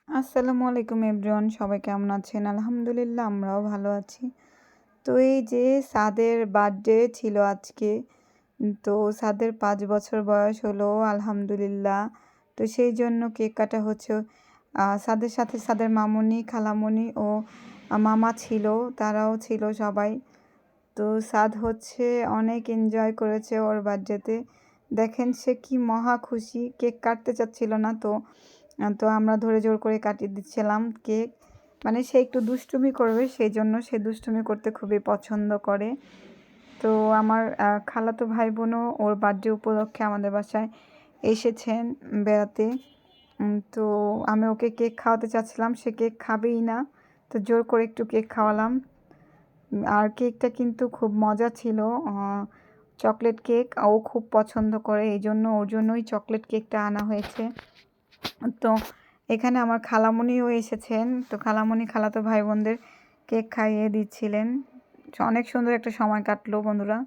আসসালামু আলাইকুম এভরিওয়ান, সবাই কেমন আছেন? আলহামদুলিল্লাহ আমরাও ভালো আছি। তো এই যে সাদের বার্থডে ছিল আজকে। তো সাদের 5 বছর বয়স হলো আলহামদুলিল্লাহ। তো সেই জন্য কেক কাটা হচ্ছে। সাদের সাথে সাদের মামুনি, খালামণি ও মামা ছিল, তারাও ছিল সবাই। তো সাদ হচ্ছে অনেক এনজয় করেছে ওর বার্থডেতে। দেখেন সে কি মহা খুশি, কেক কাটতে চাচ্ছিল না, তো তো আমরা ধরে জোর করে কাটিয়ে দিচ্ছিলাম কেক। মানে সে একটু দুষ্টুমি করবে, সেই জন্য সে দুষ্টুমি করতে খুবই পছন্দ করে। তো আমার খালাতো ভাই বোনও ওর বার্থডে উপলক্ষে আমাদের বাসায় এসেছেন বেড়াতে। তো আমি ওকে কেক খাওয়াতে চাচ্ছিলাম, সে কেক খাবেই না, তো জোর করে একটু কেক খাওয়ালাম। আর কেকটা কিন্তু খুব মজা ছিল, চকলেট কেক। ও খুব পছন্দ করে, এই জন্য ওর জন্যই চকলেট কেকটা আনা হয়েছে। তো এখানে আমার খালামণিও এসেছেন, তো খালামণি খালাতো ভাই বোনদের কেক খাইয়ে দিচ্ছিলেন। অনেক সুন্দর একটা সময় কাটলো বন্ধুরা।